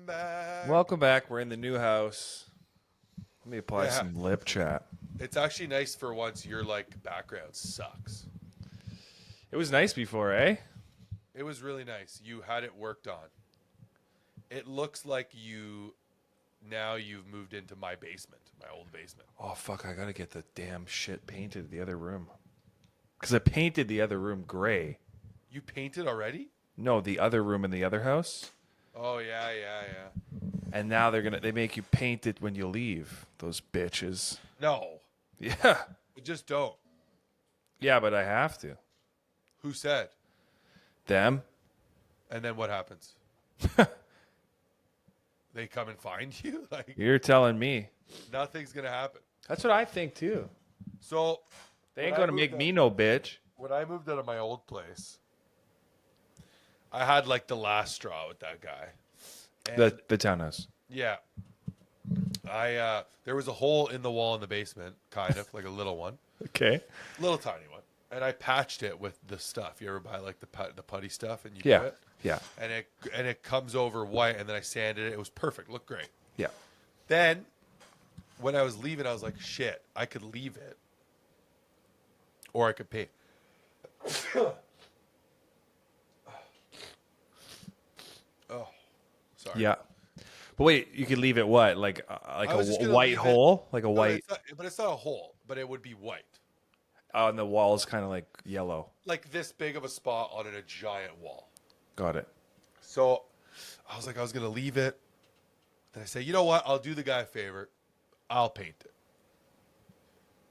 back. Welcome back. We're in the new house. Let me apply Yeah. some lip chat. It's actually nice for once your background sucks. It was nice before, eh? It was really nice. You had it worked on. It looks like you've moved into my basement, my old basement. Oh, fuck. I got to get the damn shit painted the other room. Because I painted the other room gray. You painted already? No, the other room in the other house. Oh, yeah. And now they make you paint it when you leave. Those bitches. No, Yeah. we just don't. Yeah, but I have to. Who said? Them? And then what happens? They come and find you? You're telling me. Nothing's going to happen. That's what I think, too. So, They ain't going to make me no bitch. when I moved out of my old place, I had the last straw with that guy. And The townhouse. yeah. There was a hole in the wall in the basement, kind of, like a little one. Okay. Little tiny one. And I patched it with the stuff. You ever buy the putty stuff and you Yeah. do it? Yeah. And it comes over white, and then I sanded it. It was perfect. Looked great. Yeah. Then when I was leaving, I was like, shit, I could leave it. Or I could paint. Oh, sorry. Yeah. But wait, you could leave it what? Like I was just a gonna white leave it- hole? Like a No, white... but it's not a hole, but it would be white. Oh, and the wall's kind of like yellow. Like this big of a spot on a giant wall. Got it. So I was going to leave it. Then I say, you know what? I'll do the guy a favor. I'll paint it.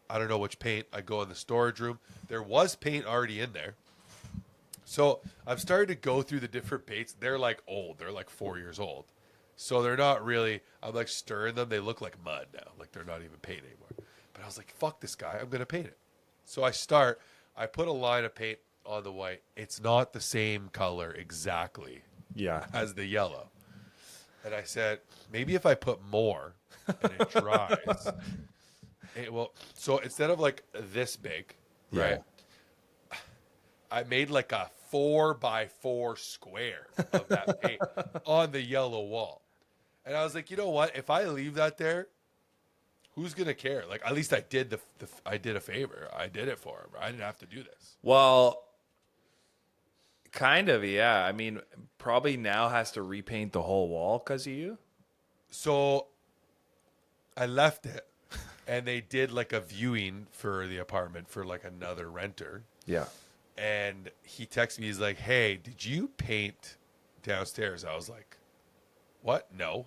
I don't know which paint. I go in the storage room. There was paint already in there. So I'm starting to go through the different paints. They're old. They're 4 years old. So they're not really, I'm stirring them. They look like mud now. They're not even paint anymore. But I was like, fuck this guy. I'm going to paint it. So I put a line of paint on the white. It's not the same color exactly Yeah. as the yellow. And I said, maybe if I put more and it dries, it will. So instead of this big, right? I made a 4x4 square of that paint on the yellow wall. And I was like, you know what? If I leave that there, who's gonna care? At least I did I did a favor. I did it for him. I didn't have to do this. Well, kind of, yeah. I mean, probably now has to repaint the whole wall because of you. So I left it, and they did a viewing for the apartment for another renter. Yeah. And he texted me. He's like, "Hey, did you paint downstairs?" I was like, "What? No."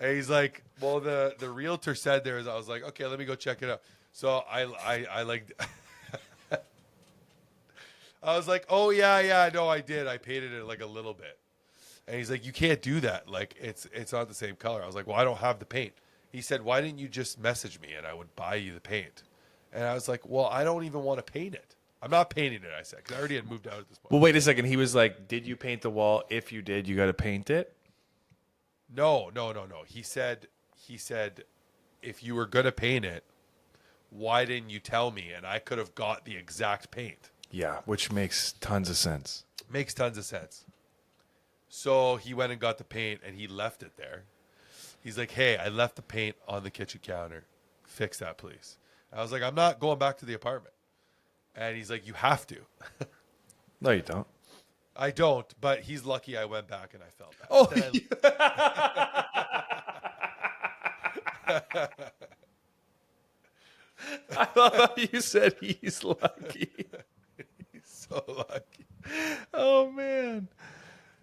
And he's like, "Well, the realtor said there is." I was like, "Okay, let me go check it out." So I I was like, "Oh yeah, no, I did. I painted it a little bit." And he's like, "You can't do that. It's not the same color." I was like, "Well, I don't have the paint." He said, "Why didn't you just message me and I would buy you the paint?" And I was like, "Well, I don't even want to paint it. I'm not painting it." I said, because I already had moved out at this point. Well, wait a second. He was like, did you paint the wall? If you did, you got to paint it? No. He said, if you were gonna paint it, why didn't you tell me? And I could have got the exact paint. Yeah, which makes tons of sense. Makes tons of sense. So he went and got the paint and he left it there. He's like, "Hey, I left the paint on the kitchen counter. Fix that, please." I was like, "I'm not going back to the apartment." And he's like, "You have to." No, you don't. I don't, but he's lucky I went back and I felt that. Oh, I love how you said he's lucky. He's so lucky. Oh, man.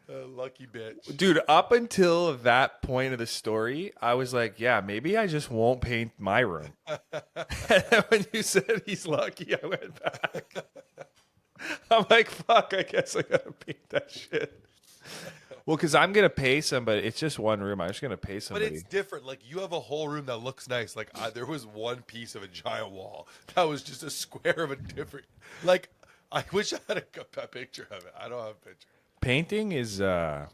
Lucky bitch. Dude, up until that point of the story, I was like, yeah, maybe I just won't paint my room. And then when you said he's lucky, I went back. I'm like, fuck, I guess I gotta paint that shit. Well, because I'm gonna pay somebody. It's just one room. I'm just gonna pay But somebody. it's different. You have a whole room that looks nice. There was one piece of a giant wall that was just a square of a different. I wish I had a picture of it. I don't have a picture. Painting is a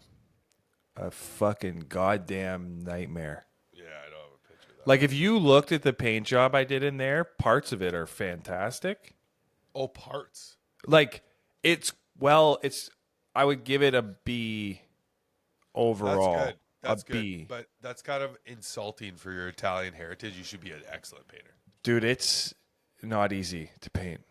fucking goddamn nightmare. Yeah, I don't have a picture of that. Like, if you looked at the paint job I did in there, parts of it are fantastic. Oh, parts. Like, I would give it a B That's overall. good. A That's good. B. But that's kind of insulting for your Italian heritage. You should be an excellent painter. Dude, it's not easy to paint.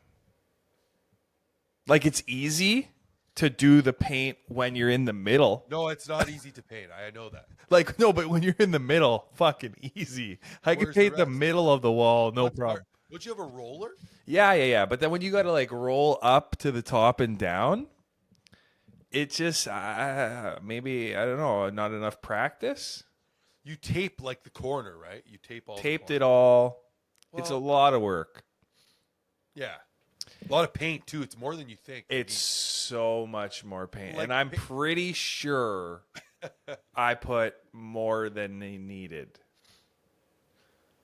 Like, it's easy to do the paint when you're in the middle. No, it's not easy to paint. I know that. Like, no, but when you're in the middle, fucking easy. I can Where's the paint the rest? middle of the wall, no What problem. part? Don't you have a roller? Yeah. But then when you got to like roll up to the top and down, it just maybe I don't know, not enough practice. You tape like the corner, right? You tape all. Taped it all. It's a Well, lot of work. Yeah, a lot of paint too. It's more than you think. It's so much more paint, Like and I'm pretty sure I put more than they needed.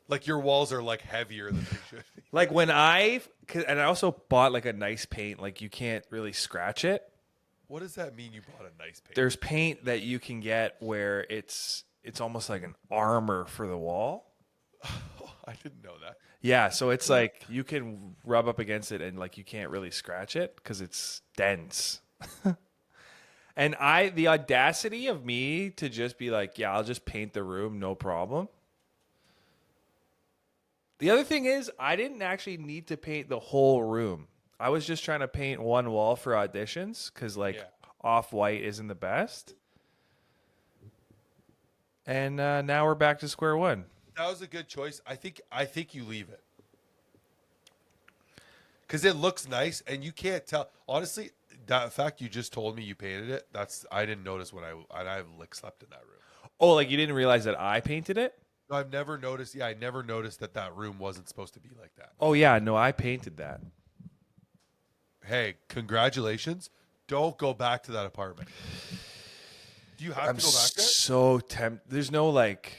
Like your walls are like heavier than they should be. Like and I also bought like a nice paint. Like you can't really scratch it. What does that mean? You bought a nice paint? There's paint that you can get where it's almost like an armor for the wall. Oh, I didn't know that. Yeah, so it's like you can rub up against it and like you can't really scratch it because it's dense. And the audacity of me to just be like, yeah, I'll just paint the room, no problem. The other thing is, I didn't actually need to paint the whole room. I was just trying to paint one wall for auditions because like off-white isn't the best. And now we're back to square one. That was a good choice. I think you leave it because it looks nice, and you can't tell. Honestly, that fact you just told me you painted it. I didn't notice when I've slept in that room. Oh, like you didn't realize that I painted it? No, I've never noticed. Yeah, I never noticed that room wasn't supposed to be like that. Oh yeah, no, I painted that. Hey, congratulations! Don't go back to that apartment. Do you have to go back there? So tempted. There's no like.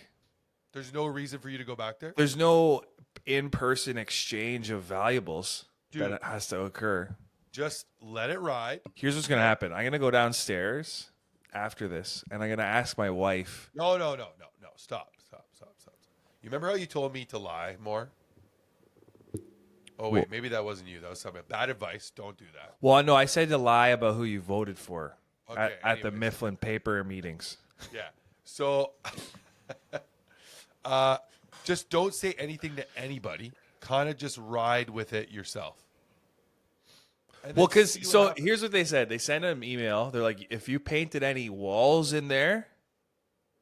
There's no reason for you to go back there. There's no in-person exchange of valuables Dude. that has to occur. Just let it ride. Here's what's gonna happen. I'm gonna go downstairs after this, and I'm gonna ask my wife. No. Stop. You remember how you told me to lie more? Oh, wait. Maybe that wasn't you. That was something. Bad advice. Don't do that. Well, no, I said to lie about who you voted for Okay, at the anyways. Mifflin paper meetings. Yeah. So just don't say anything to anybody. Kind of just ride with it yourself. And Well, then see what happens. here's what they said. They sent an email. They're like, if you painted any walls in there,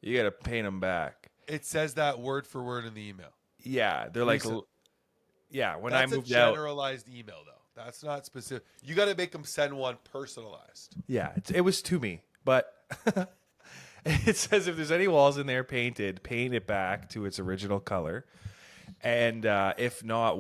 you got to paint them back. It says that word for word in the email. Yeah, they're like, Recent. yeah. When That's I moved a out, generalized email, though. That's not specific. You got to make them send one personalized. yeah, it was to me, but it says if there's any walls in there painted, paint it back to its original color, and if not,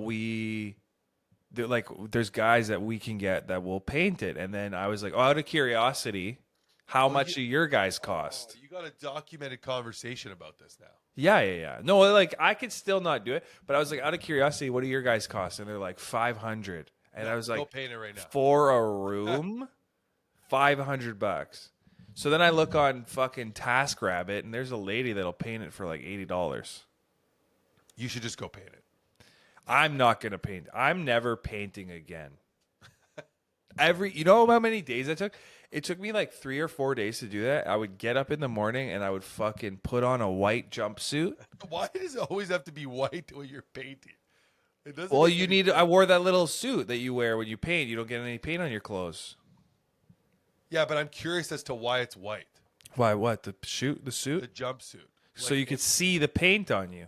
there's guys that we can get that will paint it. And then I was like, oh, out of curiosity, how much do your guys cost? Oh, you got a documented conversation about this now. Yeah. No, like I could still not do it, but I was like, out of curiosity, what do your guys cost? And they're like $500, and I was Go like, paint it right now. for a room, $500. So then I look on fucking TaskRabbit, and there's a lady that'll paint it for like $80. You should just go paint it. I'm not gonna paint. I'm never painting again. You know how many days that took? It took me like 3 or 4 days to do that. I would get up in the morning and I would fucking put on a white jumpsuit. Why does it always have to be white when you're painting? It doesn't. Well, make any- I wore that little suit that you wear when you paint. You don't get any paint on your clothes. Yeah, but I'm curious as to why it's white. Why? What? The suit? The jumpsuit. So you could see the paint on you.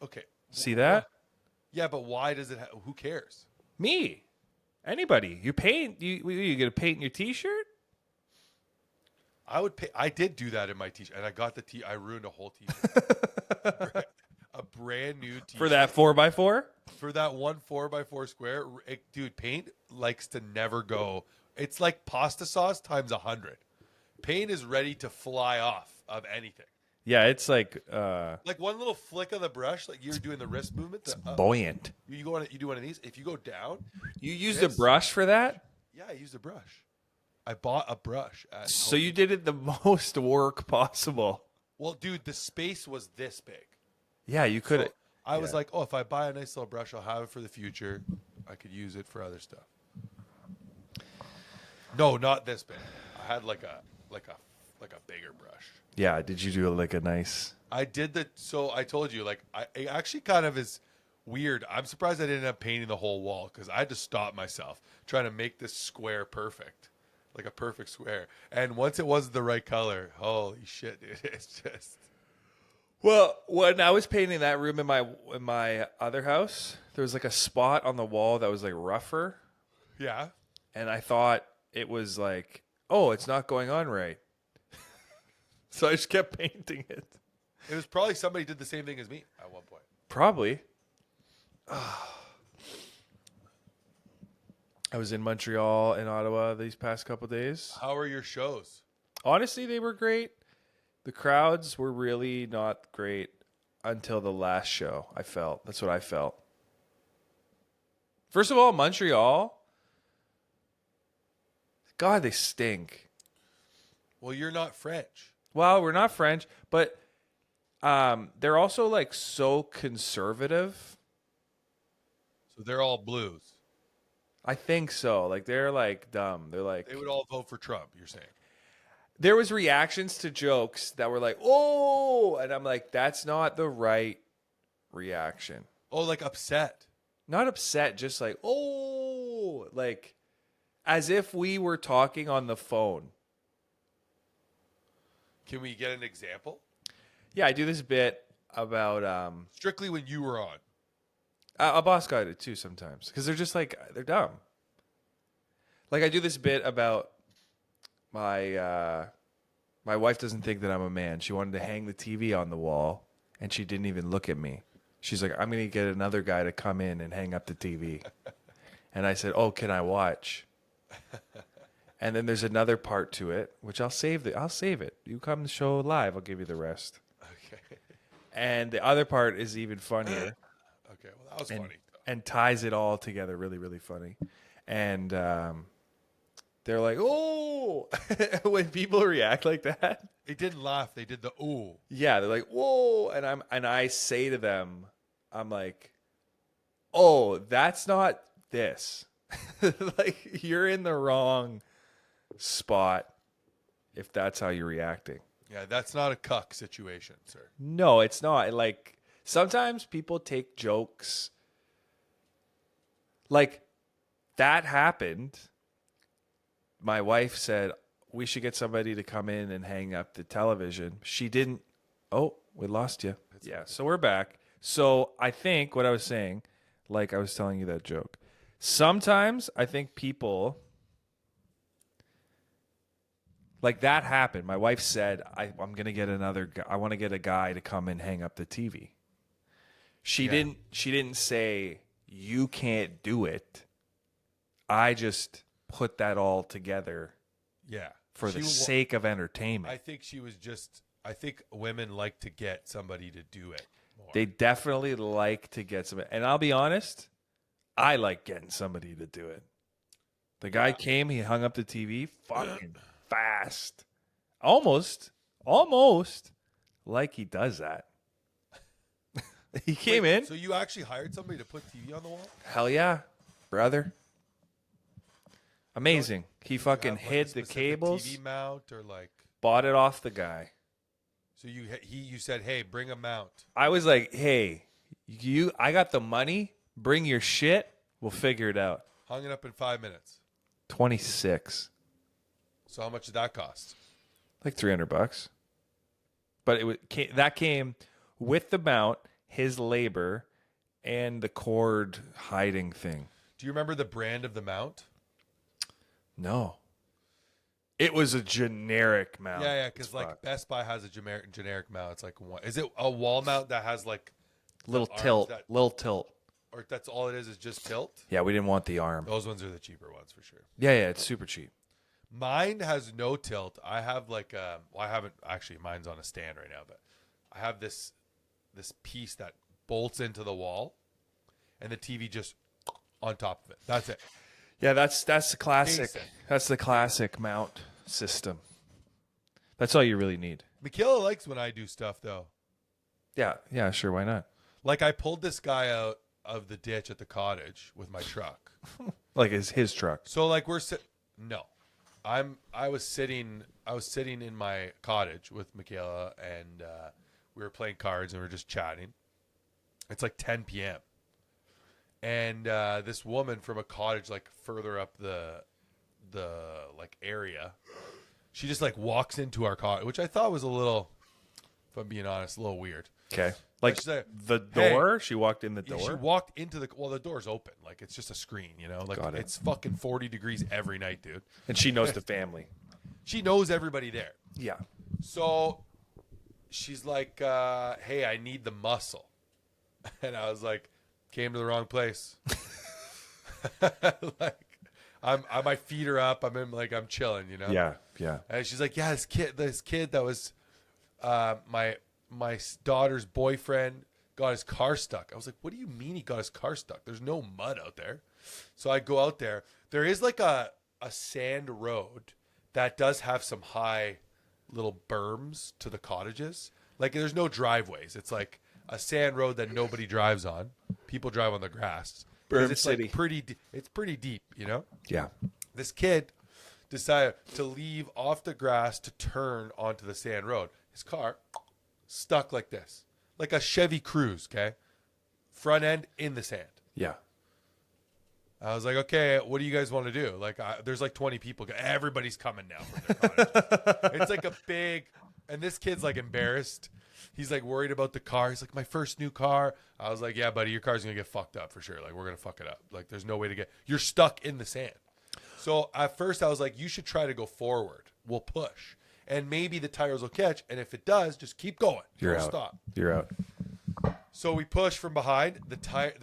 Okay. See that? Yeah, but why does it? Who cares? Me. Anybody. You paint. You get a paint in your t-shirt? I would pay. I did do that in my t-shirt, and I got I ruined a whole t-shirt. A brand new t-shirt For that 4x4? for that one 4x4 square. Dude, paint likes to never go. It's like pasta sauce times 100. Paint is ready to fly off of anything. Yeah, it's like Like one little flick of the brush, like you're doing the wrist movement. buoyant. You go on. You do one of these. If you go down, You used This- a brush for that? yeah, I used a brush. I bought a brush. At So Home you did it the most work possible. Well, dude, the space was this big. Yeah, you could. So I was like, oh, if I buy a nice little brush, I'll have it for the future. I could use it for other stuff. No, not this big. I had like a bigger brush. Yeah. Did you do like a nice? I did the so I told you like it actually kind of is weird. I'm surprised I didn't end up painting the whole wall because I had to stop myself trying to make this square perfect, like a perfect square. And once it was the right color, holy shit, dude! It's just Well, when I was painting that room in my other house, there was like a spot on the wall that was like rougher, yeah. and I thought it was like, oh, it's not going on right. So I just kept painting it. It was probably somebody did the same thing as me at one point. Probably. I was in Montreal and Ottawa these past couple days. How are your shows? Honestly, they were great. The crowds were really not great until the last show, I felt. That's what I felt. First of all, Montreal, God, they stink. Well, you're not French. Well, we're not French, but they're also like so conservative. So they're all blues. I think so. Like they're like dumb. They're like They would all vote for Trump, you're saying. there was reactions to jokes that were like, "Oh," and I'm like, that's not the right reaction. Oh, like upset. Not upset, just like, "Oh," like as if we were talking on the phone. Can we get an example? Yeah, I do this bit about Strictly when you were on. a boss got it too sometimes because they're just like they're dumb. Like I do this bit about my wife doesn't think that I'm a man. She wanted to hang the TV on the wall, and she didn't even look at me. She's like, "I'm gonna get another guy to come in and hang up the TV," and I said, "Oh, can I watch?" And then there's another part to it, which I'll save it. You come to show live, I'll give you the rest. Okay. And the other part is even funnier. Okay, well, that was funny. And ties it all together really, really funny. And they're like, "Oh," when people react like that. They didn't laugh. They did the ooh. Yeah, they're like, "Whoa," and I say to them, I'm like, "Oh, that's not this." Like you're in the wrong spot if that's how you're reacting. Yeah, that's not a cuck situation, sir. No, it's not. Like sometimes people take jokes like that happened. My wife said we should get somebody to come in and hang up the television. She didn't. Oh, we lost you. Yeah, so we're back. So I think what I was saying, like I was telling you that joke. Sometimes I think people like that happened. My wife said, I'm going to get another guy. I want to get a guy to come and hang up the TV. She didn't say you can't do it. I just put that all together Yeah. for the sake of entertainment. I think she was just, I think women like to get somebody to do it more. They definitely like to get some. And I'll be honest, I like getting somebody to do it. The guy came, he hung up the TV fucking fast. Almost like he does that. He came in. So you actually hired somebody to put TV on the wall? Hell yeah, brother. Amazing. He fucking Have, like, hid a the specific cables, TV mount or like. bought it off the guy. So you said, hey, bring a mount. I was like, hey, I got the money. Bring your shit. We'll figure it out. Hung it up in 5 minutes. 26. So how much did that cost? Like $300. But that came with the mount, his labor, and the cord hiding thing. Do you remember the brand of the mount? No. It was a generic mount. Yeah, because like Best Buy has a generic mount. It's like one. Is it a wall mount that has like little arms tilt. Or that's all it is just tilt? Yeah, we didn't want the arm. Those ones are the cheaper ones for sure. Yeah, it's super cheap. Mine has no tilt. I have like I haven't actually. Mine's on a stand right now, but I have this piece that bolts into the wall, and the TV just on top of it. That's it. Yeah, that's the classic. Decent. That's the classic mount system. That's all you really need. Michaela likes when I do stuff though. Yeah, sure. Why not? Like I pulled this guy out of the ditch at the cottage with my truck. Like his truck. So like no. I was sitting in my cottage with Michaela, and we were playing cards and we were just chatting. It's like 10 p.m. And this woman from a cottage like further up the like area, she just like walks into our cottage, which I thought was a little, if I'm being honest, a little weird. Okay. Like she's like, the door? She walked in the Yeah, door? she walked into the door's open. Like, it's just a screen, you know? Like, Got it. it's fucking 40 degrees every night, dude. And she knows the family. She knows everybody there. Yeah. So she's like, hey, I need the muscle. And I was like, came to the wrong place. Like, my feet are up. I'm chilling, you know? Yeah. Yeah. And she's like, yeah, this kid that was my daughter's boyfriend got his car stuck. I was like, what do you mean he got his car stuck? There's no mud out there. So I go out there. There is like a sand road that does have some high little berms to the cottages. Like, there's no driveways. It's like a sand road that nobody drives on. People drive on the grass. Berm it's City. Like it's pretty deep, you know? Yeah. This kid decided to leave off the grass to turn onto the sand road. His car stuck like this, like a Chevy Cruze, okay? Front end in the sand. Yeah. I was like, okay, what do you guys want to do? Like, there's like 20 people. Everybody's coming now from their cottages. It's like a big, and this kid's like embarrassed. He's like worried about the car. He's like, my first new car. I was like, yeah, buddy, your car's going to get fucked up for sure. Like, we're going to fuck it up. Like, there's no way to you're stuck in the sand. So at first I was like, you should try to go forward. We'll push. And maybe the tires will catch. And if it does, just keep going. You're Don't out. stop. You're out. So we push from behind. The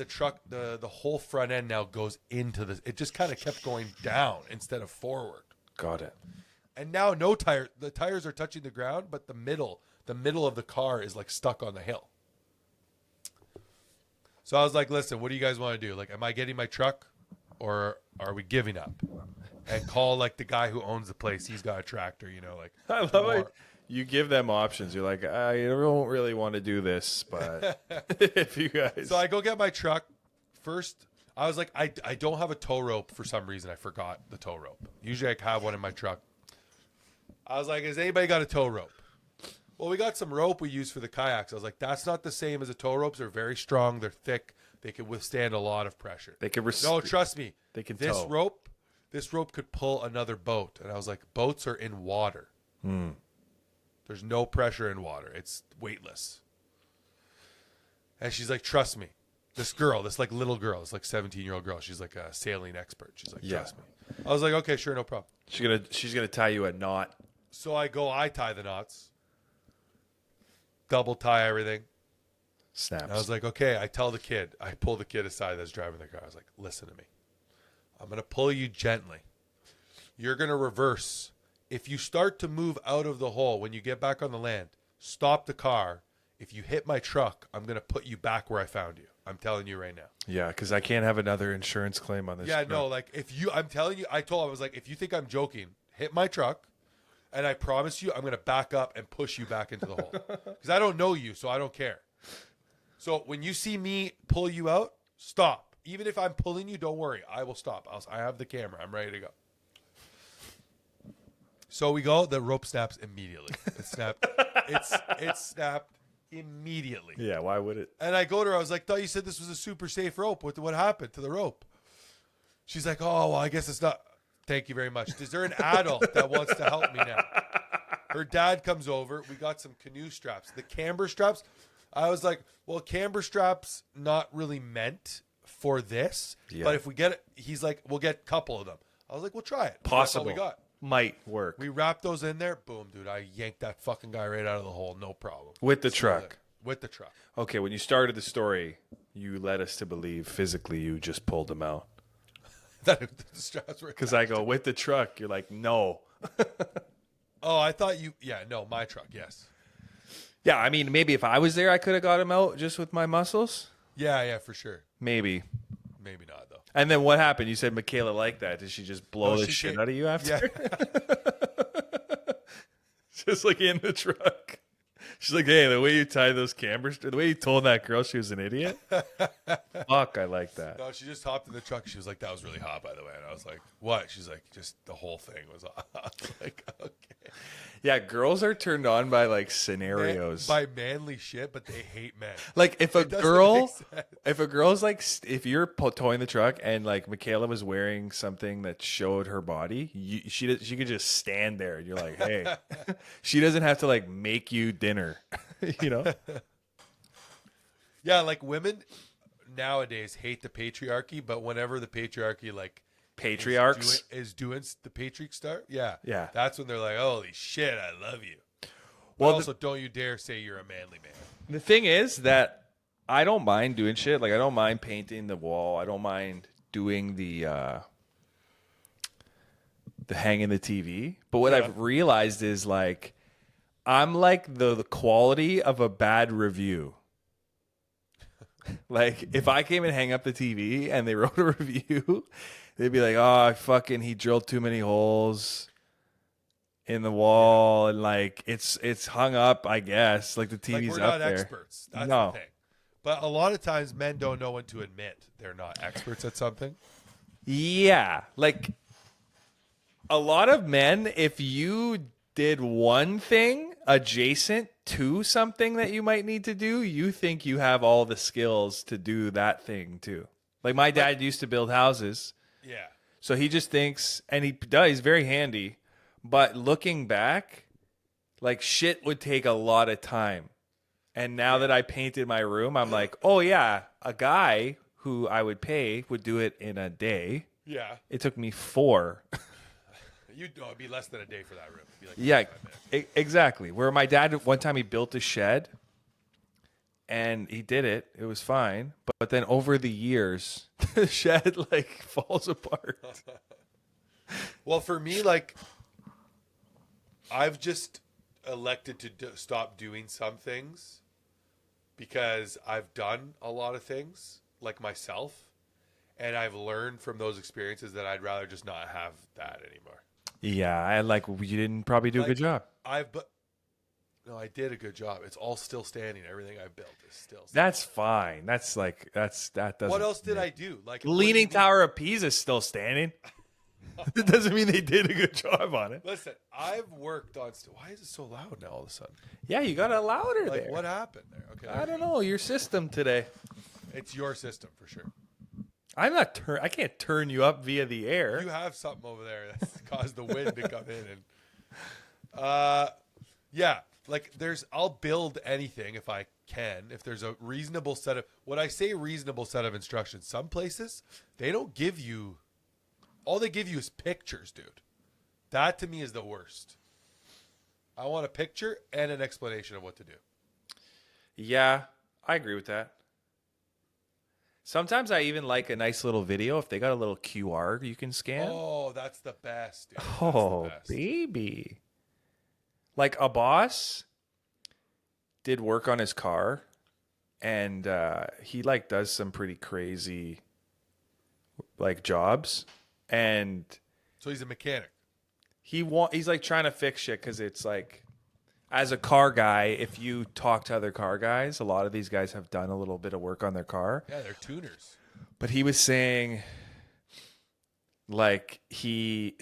truck, the whole front end now goes into it just kind of kept going down instead of forward. Got it. And now the tires are touching the ground, but the middle of the car is like stuck on the hill. So I was like, listen, what do you guys want to do? Like, am I getting my truck or are we giving up? And call like the guy who owns the place. He's got a tractor, you know, like. I love it. You give them options. You're like, I don't really want to do this, but if you guys. So I go get my truck. First, I was like, I don't have a tow rope for some reason. I forgot the tow rope. Usually I have one in my truck. I was like, has anybody got a tow rope? Well, we got some rope we use for the kayaks. I was like, that's not the same as a tow ropes. They're very strong. They're thick. They can withstand a lot of pressure. They can No, trust me. They can This tow. This rope could pull another boat. And I was like, boats are in water. There's no pressure in water. It's weightless. And she's like, trust me. This like little girl, this like 17-year-old girl, she's like a sailing expert. She's like, trust me. I was like, okay, sure, no problem. She's gonna tie you a knot. So I tie the knots, double tie everything. Snaps. And I was like, okay. I pull the kid aside that's driving the car. I was like, listen to me. I'm going to pull you gently. You're going to reverse. If you start to move out of the hole when you get back on the land, stop the car. If you hit my truck, I'm going to put you back where I found you. I'm telling you right now. Yeah, because I can't have another insurance claim on this. Yeah, no, like I'm telling you, I was like, if you think I'm joking, hit my truck. And I promise you, I'm going to back up and push you back into the hole. Because I don't know you, so I don't care. So when you see me pull you out, stop. Even if I'm pulling you, don't worry. I will stop. I have the camera. I'm ready to go. So we go. The rope snaps immediately. It snapped. It snapped immediately. Yeah, why would it? And I go to her. I was like, thought you said this was a super safe rope. What happened to the rope? She's like, oh, well, I guess it's not. Thank you very much. Is there an adult that wants to help me now? Her dad comes over. We got some canoe straps. The camber straps. I was like, well, camber straps not really meant for this. Yeah. But if we get it, he's like, we'll get a couple of them. I was like, we'll try it. Possible. That's all we got. Might work. We wrapped those in there. Boom, dude. I yanked that fucking guy right out of the hole. No problem. With the Still truck. there. With the truck. Okay, when you started the story, you led us to believe physically you just pulled him out. The straps were. Because I go, with the truck. You're like, no. Oh, I thought you. Yeah, no, my truck. Yes. Yeah, I mean, maybe if I was there, I could have got him out just with my muscles. Yeah, for sure. Maybe. Maybe not, though. And then what happened? You said Michaela liked that. Did she just blow the shit out of you after? Yeah. Just like in the truck. She's like, hey, the way you tied those cameras, the way you told that girl she was an idiot. Fuck, I like that. No, she just hopped in the truck. She was like, "That was really hot, by the way." And I was like, "What?" She's like, "Just the whole thing was hot." I was like, "Okay." Yeah, girls are turned on by like scenarios. By manly shit, but they hate men. Like if a It doesn't girl, make sense. if a girl's like, if you're towing the truck and like Michaela was wearing something that showed her body, she could just stand there and you're like, hey, she doesn't have to like make you dinner, you know? Yeah, like women nowadays hate the patriarchy, but whenever the patriarchy like Patriarchs. is doing the patriarch start, yeah, That's when they're like, "Holy shit, I love you." But Well, also, don't you dare say you're a manly man. the thing is that I don't mind doing shit. Like I don't mind painting the wall. I don't mind doing the hanging the TV. But what I've realized is like I'm like the quality of a bad review. Like if I came and hang up the TV and they wrote a review, they'd be like, "Oh, fucking, he drilled too many holes in the wall, and like it's hung up. I guess like the TV's Like we're up not there." experts. That's No. the thing. But a lot of times, men don't know when to admit they're not experts at something. Yeah, like a lot of men, if you did one thing adjacent to something that you might need to do, you think you have all the skills to do that thing too. Like my dad used to build houses. Yeah. So he just thinks, and he does, he's very handy. But looking back, like shit would take a lot of time. And now that I painted my room, I'm like, oh yeah, a guy who I would pay would do it in a day. Yeah. It took me 4. You'd know it'd be less than a day for that room. It'd be like Yeah, 45 minutes. exactly. Where my dad, one time he built a shed and he did it. It was fine. But then over the years, the shed like falls apart. Well, for me, like, I've just elected to stop doing some things because I've done a lot of things like myself, and I've learned from those experiences that I'd rather just not have that anymore. Yeah, I like you didn't probably do a good job. No, I did a good job. It's all still standing. Everything I built is still standing. That's fine. That's like that doesn't. What else did I do? Like Leaning Tower of Pisa is still standing. It doesn't mean they did a good job on it. Listen, I've worked on. Why is it so loud now? All of a sudden, Yeah, you got it louder like there. what happened there? Okay, I don't know your system today. It's your system for sure. I'm not I can't turn you up via the air. You have something over there that's caused the wind to come in, and yeah, like I'll build anything if I can, if there's a reasonable set of. When I say reasonable set of instructions, some places they don't give you. All they give you is pictures, dude. That to me is the worst. I want a picture and an explanation of what to do. Yeah, I agree with that. Sometimes I even like a nice little video if they got a little QR you can scan. Oh, that's the best, dude. That's Oh, the best. baby. Like a boss did work on his car and he like does some pretty crazy like jobs and So he's a mechanic. he's like trying to fix shit cuz it's like as a car guy, if you talk to other car guys, a lot of these guys have done a little bit of work on their car. Yeah, they're tuners. But he was saying like he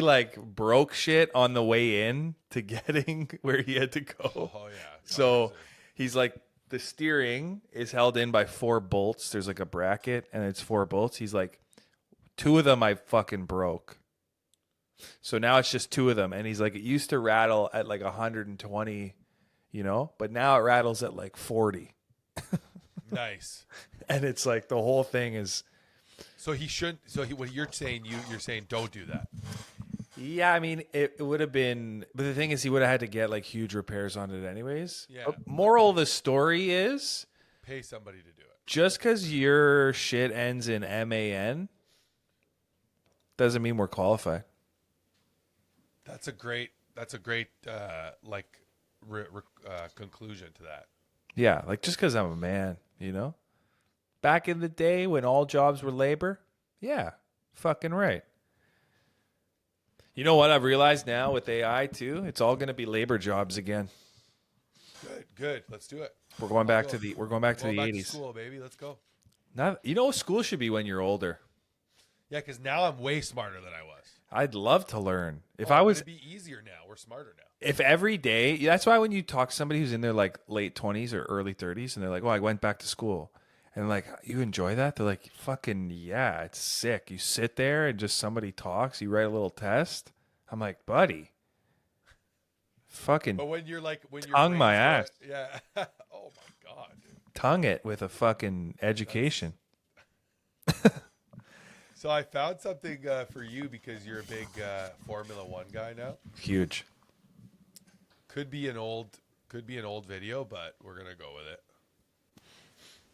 like broke shit on the way in to getting where he had to go. Oh yeah. So he's like the steering is held in by 4 bolts. There's like a bracket and it's 4 bolts. He's like 2 of them I fucking broke. So now it's just 2 of them and he's like it used to rattle at like 120, you know, but now it rattles at like 40. Nice. And it's like the whole thing is So he shouldn't. So what you're saying, you're saying, don't do that. yeah, I mean, it would have been, but the thing is, he would have had to get like huge repairs on it anyways. Yeah. Moral of the story is Pay somebody to do it. just because your shit ends in MAN doesn't mean we're qualified. That's a great conclusion to that. Yeah, like just because I'm a man, you know? Back in the day when all jobs were labor, yeah, fucking right. You know what I've realized now with AI too? It's all going to be labor jobs again. Good. Let's do it. We're going back to We're the going back to 80s. school, baby. Let's go. Now, you know, school should be when you're older. Yeah, because now I'm way smarter than I was. I'd love to learn. If I I was, was, it'd be easier now. We're smarter now. if every day, that's why when you talk to somebody who's in their like late 20s or early 30s and they're like, "Oh, I went back to school," and like, "You enjoy that?" They're like, "Fucking yeah, it's sick." You sit there and just somebody talks. You write a little test. I'm like, buddy, fucking But when you're tongue my ass, yeah. Oh my god, dude. tongue it with a fucking education. So I found something for you because you're a big Formula One guy now. Huge. Could be an old video, but we're gonna go with it.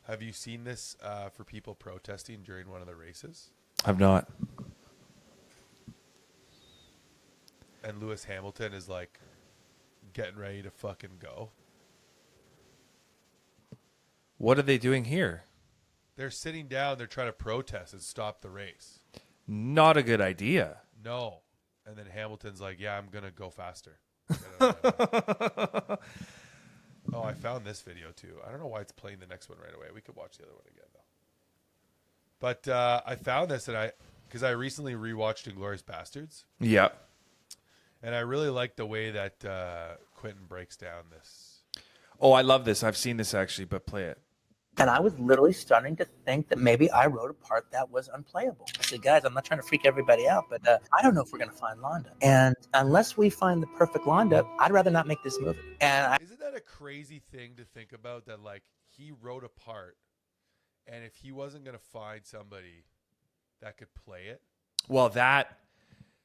Have you seen this for people protesting during one of the races? I've not. And Lewis Hamilton is like getting ready to fucking go. What are they doing here? They're sitting down. They're trying to protest and stop the race. Not a good idea. No. And then Hamilton's like, yeah, I'm going to go faster. Oh, I found this video too. I don't know why it's playing the next one right away. We could watch the other one again, though. But I found this because I recently rewatched Inglourious Bastards. Yeah. And I really like the way that Quentin breaks down this. Oh, I love this. I've seen this actually, but play it. And I was literally starting to think that maybe I wrote a part that was unplayable. I said, guys, I'm not trying to freak everybody out, but I don't know if we're going to find Londa. And unless we find the perfect Londa, I'd rather not make this movie. And Isn't that a crazy thing to think about, that like he wrote a part, and if he wasn't going to find somebody that could play it? Well, that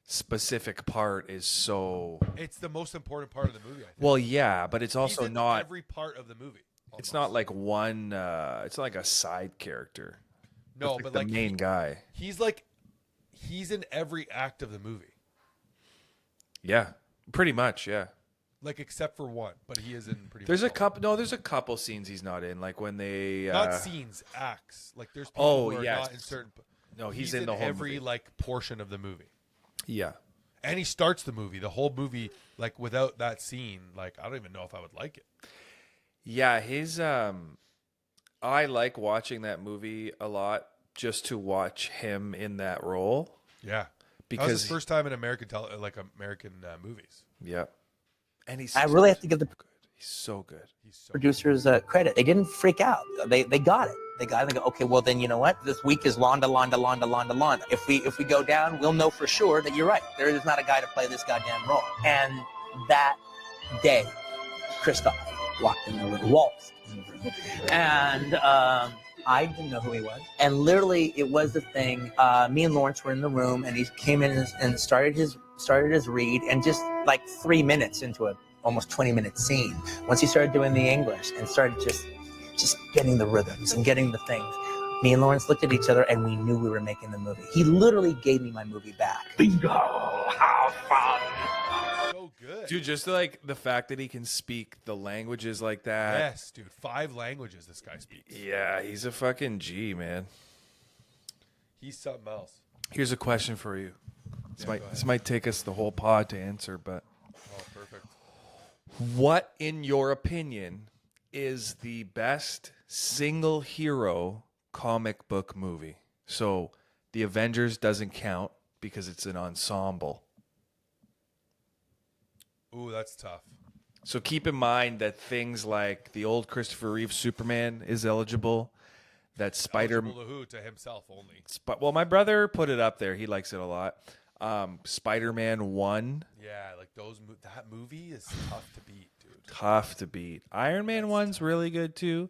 specific part is so... It's the most important part of the movie, I think. Well, yeah, but it's also He's in not... every part of the movie. It's almost. not like one... it's not like a side character. No, It's but the like main guy. He's in every act of the movie. Yeah, pretty much, yeah. Like except for one, but he is in pretty There's a much all. couple... No, there's a couple scenes he's not in, like when they... Not scenes, acts. Like there's people who are yes. not in certain. No, he's in the whole every movie. like portion of the movie. Yeah. And he starts the whole movie, like without that scene. Like I don't even know if I would like it. Yeah, his... I like watching that movie a lot just to watch him in that role. Yeah, Because that was his first time in American movies. Yeah. And he's I really have to give the good. He's so good. He's so producers credit. They didn't freak out. They got it. They go, okay, well then you know what? This week is Londa. If we go down, we'll know for sure that you're right. There is not a guy to play this goddamn role. And that day, Christoph walked in the room, waltzed in the room. And I didn't know who he was. And literally it was the thing, me and Lawrence were in the room and he came in and started his read, and just like 3 minutes into a almost 20-minute scene, once he started doing the English and started just getting the rhythms and getting the things, me and Lawrence looked at each other and we knew we were making the movie. He literally gave me my movie back. Bingo! How fun! So good, Dude, just like the fact that he can speak the languages like that. Yes, dude. 5 languages this guy speaks. Yeah, he's a fucking G, man. He's something else. Here's a question for you. Go ahead. This might take us the whole pod to answer, but Oh, perfect. what, in your opinion, is the best single hero comic book movie? So the Avengers doesn't count because it's an ensemble. Ooh, that's tough. So keep in mind that things like the old Christopher Reeve Superman is eligible. That Spider... Eligible to who? To himself only. Well, my brother put it up there. He likes it a lot. Spider-Man 1, Yeah, like that movie is tough to beat, dude. tough to beat. Iron Man 1's really good too.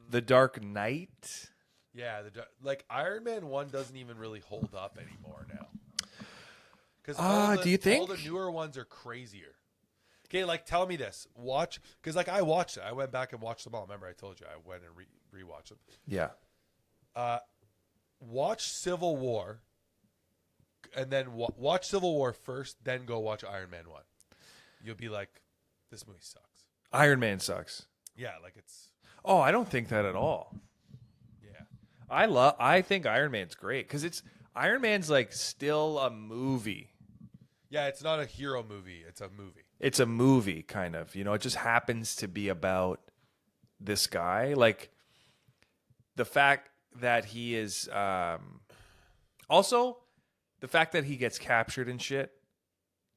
The Dark Knight. Yeah, like Iron Man 1 doesn't even really hold up anymore now. Because do you think? all the newer ones are crazier? Okay, like tell me this. Watch, because like I watched it. I went back and watched them all. Remember, I told you I went and rewatched them. Yeah. Watch Civil War, and then watch Civil War first, then go watch Iron Man 1. You'll be like, this movie sucks. Iron Man sucks. Yeah, like it's... Oh, I don't think that at all. Yeah. I think Iron Man's great because Iron Man's like still a movie. Yeah, it's not a hero movie. It's a movie. It's a movie, kind of. You know, it just happens to be about this guy. Like, the fact that he is... also, the fact that he gets captured and shit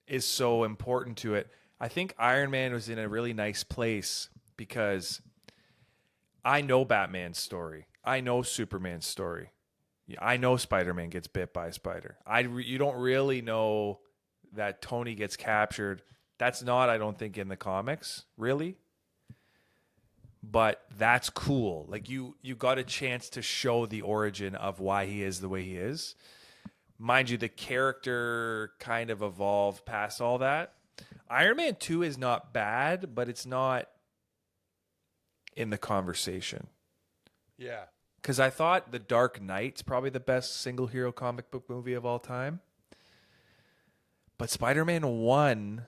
is so important to it. I think Iron Man was in a really nice place because I know Batman's story. I know Superman's story. I know Spider-Man gets bit by a spider. You don't really know that Tony gets captured. That's not, I don't think, in the comics, really. But that's cool. Like, you got a chance to show the origin of why he is the way he is. Mind you, the character kind of evolved past all that. Iron Man 2 is not bad, but it's not in the conversation. Yeah. Because I thought The Dark Knight's probably the best single hero comic book movie of all time. But Spider-Man 1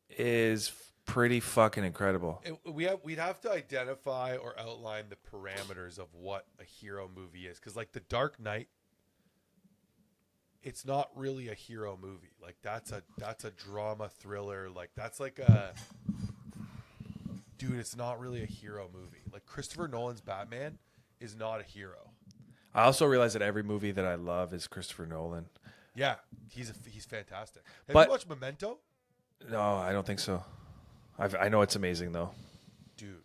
is pretty fucking incredible. We'd have to identify or outline the parameters of what a hero movie is. Because, like, The Dark Knight, it's not really a hero movie. Like, that's a drama thriller. Like, that's like a... Dude, it's not really a hero movie. Like, Christopher Nolan's Batman is not a hero. I also realize that every movie that I love is Christopher Nolan. Yeah, he's fantastic. Have But- you watched Memento? No, I don't think so. I know it's amazing, though. Dude.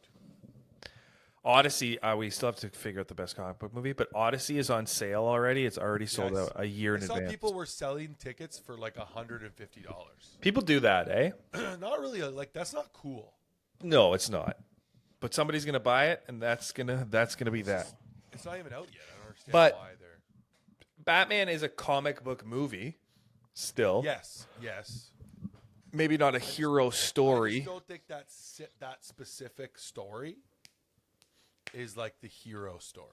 Odyssey, we still have to figure out the best comic book movie, but Odyssey is on sale already. It's already sold Yes. out a year in I saw advance. people were selling tickets for like $150. People do that, eh? Not really. Like, that's not cool. No, it's not. But somebody's gonna buy it, and that's gonna be that. It's not even out yet. I don't understand But- why they're... Batman is a comic book movie, still. Yes. Maybe not a hero I story. just don't think that specific story is like the hero story.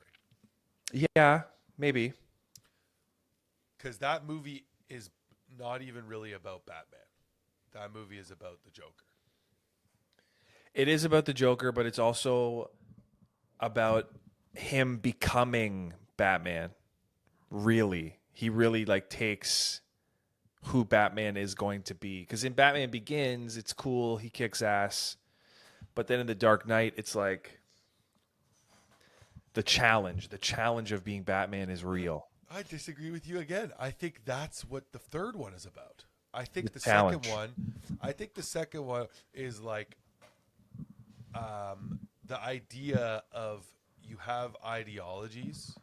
Yeah, maybe. Because that movie is not even really about Batman. That movie is about the Joker. It is about the Joker, but it's also about him becoming Batman. Really. He really like takes who Batman is going to be. Because in Batman Begins, it's cool, he kicks ass. But then in The Dark Knight, it's like the challenge of being Batman is real. I disagree with you again. I think that's what the third one is about. I think the challenge. second one is like the idea of you have ideologies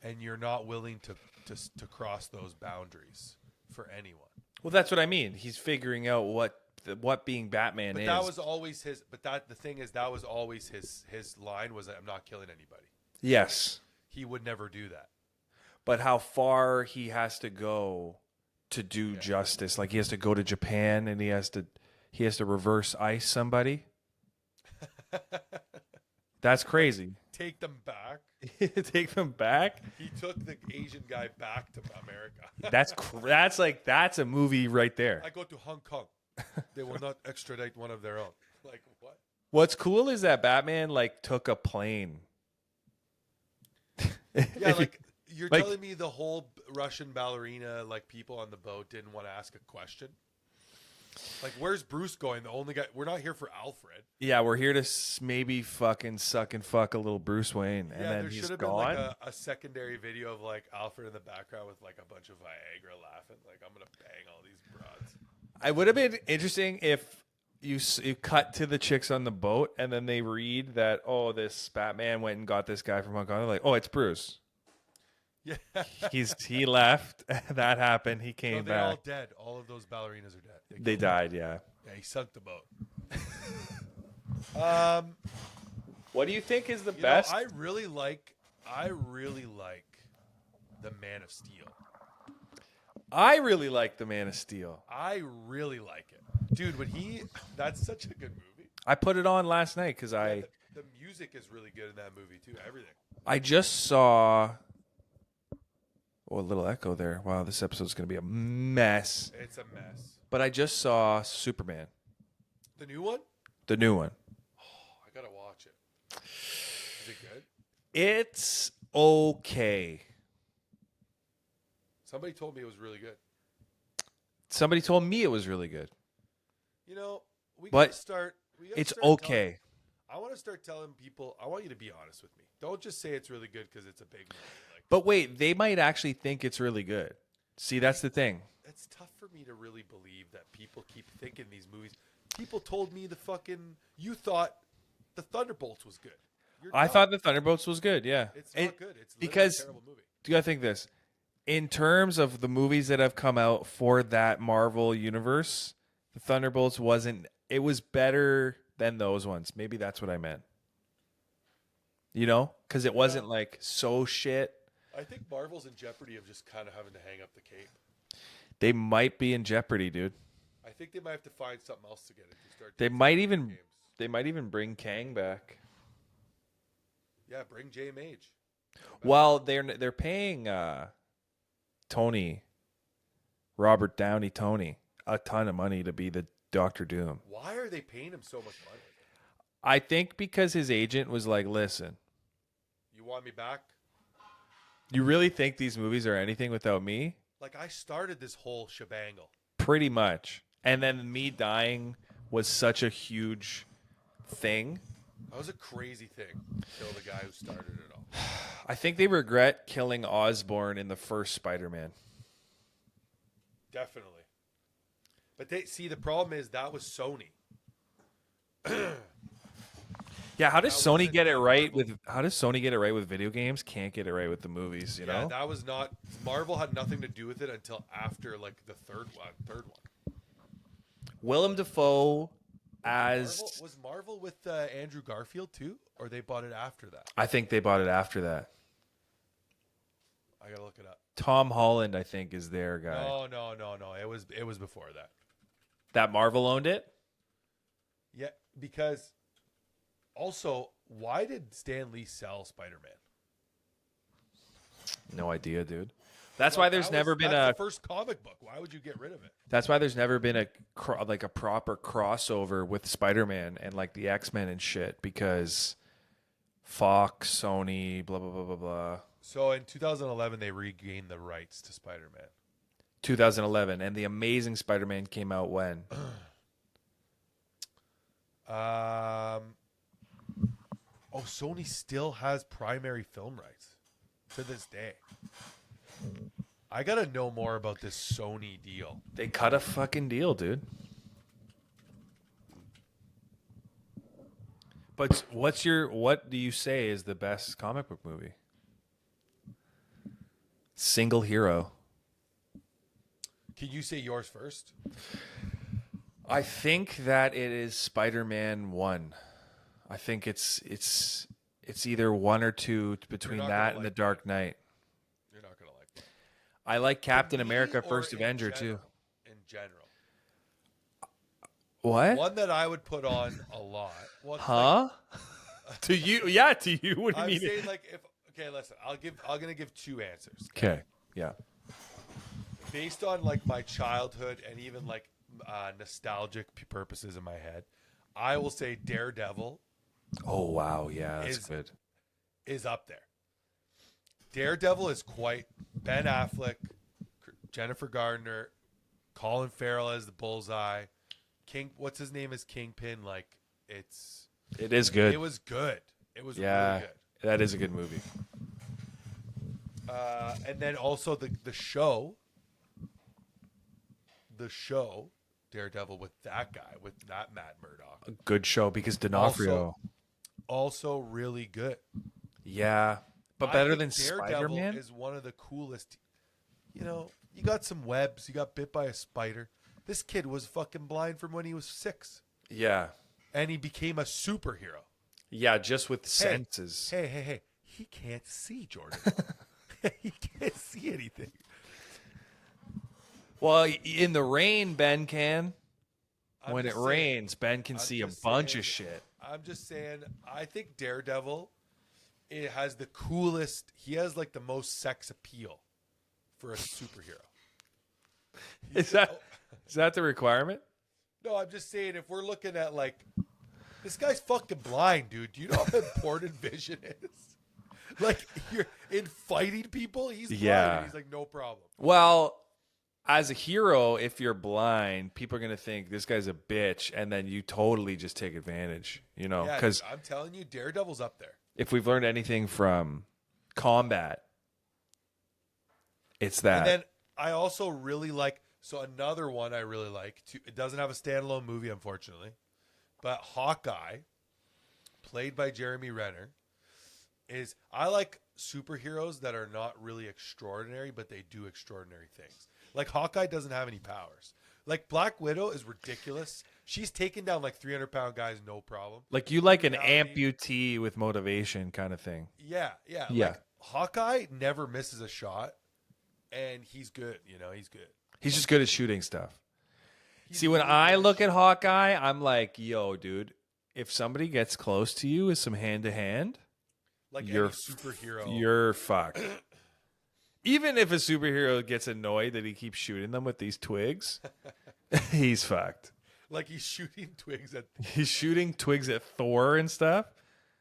and you're not willing to cross those boundaries for anyone. Well, that's what I mean. He's figuring out what being Batman But is. that was always his. But the thing is, that was always his line was, "I'm not killing anybody." Yes. He would never do that. But how far he has to go to do justice. Like he has to go to Japan and he has to reverse ice somebody. That's crazy. Take them back. Take them back. He took the Asian guy back to America. That's a movie right there. I go to Hong Kong. They will not extradite one of their own. Like, what? What's cool is that Batman like took a plane. Yeah, like you're like- telling me the whole Russian ballerina, like people on the boat, didn't want to ask a question. Like, where's Bruce going? The only guy. We're not here for Alfred. Yeah, we're here to maybe fucking suck and fuck a little Bruce Wayne, and Yeah, then there he's should have gone. been like a secondary video of like Alfred in the background with like a bunch of Viagra laughing. Like, I'm gonna bang all these broads. It would have been interesting if you cut to the chicks on the boat and then they read that, oh, this Batman went and got this guy from Hong Kong. They're like, oh, it's Bruce. Yeah, He left. That happened. He no, came they're all back. dead. All of those ballerinas are dead. They killed died. Yeah. them. Yeah, he sunk the boat. What do you think is the You know, best? I really like the Man of Steel. I really like the Man of Steel. I really like it, dude. That's such a good movie. I put it on last night because The music is really good in that movie too. Everything. I just saw. Oh, a little echo there. Wow, this episode's going to be a mess. It's a mess. But I just saw Superman, The new one? the new one. I gotta watch it. Is it good? It's okay. Somebody told me it was really good. Somebody told me it was really good. You know, we But gotta start. It's start telling- okay. I want to start telling people. I want you to be honest with me. Don't just say it's really good because it's a big movie. Like, But wait, they might actually think it's really good. See, that's the thing. it's tough for me to really believe that people keep thinking these movies. People told me you thought the Thunderbolts was good. You're I dumb. thought the Thunderbolts was good. Yeah, It's not good. It's literally because- a terrible movie. you gotta think this. In terms of the movies that have come out for that Marvel universe, the Thunderbolts wasn't. It was better than those ones. Maybe that's what I meant. You know, because it wasn't like so shit. I think Marvel's in jeopardy of just kind of having to hang up the cape. They might be in jeopardy, dude. I think they might have to find something else to get into. They might even bring Kang back. Yeah, bring J Mage. Well, they're paying Robert Downey a ton of money to be the Doctor Doom. Why are they paying him so much money? I think because his agent was like, "Listen, You want me back? you really think these movies are anything without me?" Like, I started this whole shebangle. Pretty much. And then me dying was such a huge thing. That was a crazy thing. Kill the guy who started it all. I think they regret killing Osborn in the first Spider-Man. Definitely. But the problem is that was Sony. Yeah, how does That Sony wasn't get it right Marvel. with video games? Can't get it right with the movies, you know? That was not. Marvel had nothing to do with it until after like the third one. Willem Dafoe as Was Marvel with Andrew Garfield too, or they bought it after that? I think they bought it after that. I gotta look it up. Tom Holland, I think, is their guy. No. It was before that. That Marvel owned it? Yeah, because also, why did Stan Lee sell Spider-Man? No idea, dude. That's why there's never been the first comic book. Why would you get rid of it? That's why there's never been a proper crossover with Spider-Man and like the X-Men and shit, because Fox, Sony, blah blah blah blah blah. So in 2011, they regained the rights to Spider-Man. 2011, and the Amazing Spider-Man came out when? Sony still has primary film rights to this day. I gotta know more about this Sony deal. They cut a fucking deal, dude. But what do you say is the best comic book movie? Single hero. Can you say yours first? I think that it is Spider-Man 1. I think it's either 1 or 2 between not that gonna and The like Dark Knight. You're not gonna like that. I like Captain Me America or First in Avenger too. general? In general. What? One that I would put on a lot. Well, it's Huh? To you? Yeah, to you. What do I'm you mean? saying listen, I'm gonna give two answers. Okay. Yeah. Based on like my childhood and even like nostalgic purposes in my head, I will say Daredevil Oh wow, yeah, that's Is- good. is up there. Daredevil is quite Ben Affleck, Jennifer Gardner, Colin Farrell as the Bullseye, what's his name as Kingpin. Like It is good. it was good. It was Yeah, really good. that is a good movie. And then also the show, Daredevil with that guy, with that Matt Murdock, A good show because D'Onofrio. also really good. Yeah, but I better think than Daredevil Spider-Man. is one of the coolest. You know, you got some webs. You got bit by a spider. This kid was fucking blind from when he was 6, Yeah, and he became a superhero. yeah, just with senses. Hey! He can't see, Jordan. He can't see anything. Well, in the rain, Ben can. I'm When it just saying- rains, Ben can I'm see a just bunch saying- of shit. I'm just saying, I think Daredevil, it has the coolest. He has like the most sex appeal for a superhero. Is that the requirement? No, I'm just saying, if we're looking at like, this guy's fucking blind, dude. Do you know how important vision is? Like, you're in fighting people, he's blind. Yeah. And he's like, no problem. Well, as a hero, if you're blind, people are going to think this guy's a bitch, and then you totally just take advantage, you know? Yeah, Because dude, I'm telling you, Daredevil's up there. if we've learned anything from combat, it's that. And then I also really like, so another one I really like, it doesn't have a standalone movie, unfortunately, but Hawkeye, played by Jeremy Renner, I like superheroes that are not really extraordinary, but they do extraordinary things. Like Hawkeye doesn't have any powers. Like Black Widow is ridiculous. She's taken down like 300-pound guys, no problem. Like you like an amputee with motivation kind of thing. Yeah. Like Hawkeye never misses a shot, and he's good. You know, he's good. He's just good at shooting stuff. See, when I look at Hawkeye, I'm like, yo, dude, if somebody gets close to you with some hand-to-hand, like you're any superhero. You're fucked. Even if a superhero gets annoyed that he keeps shooting them with these twigs, he's fucked. Like he's shooting twigs at. He's shooting twigs at Thor and stuff.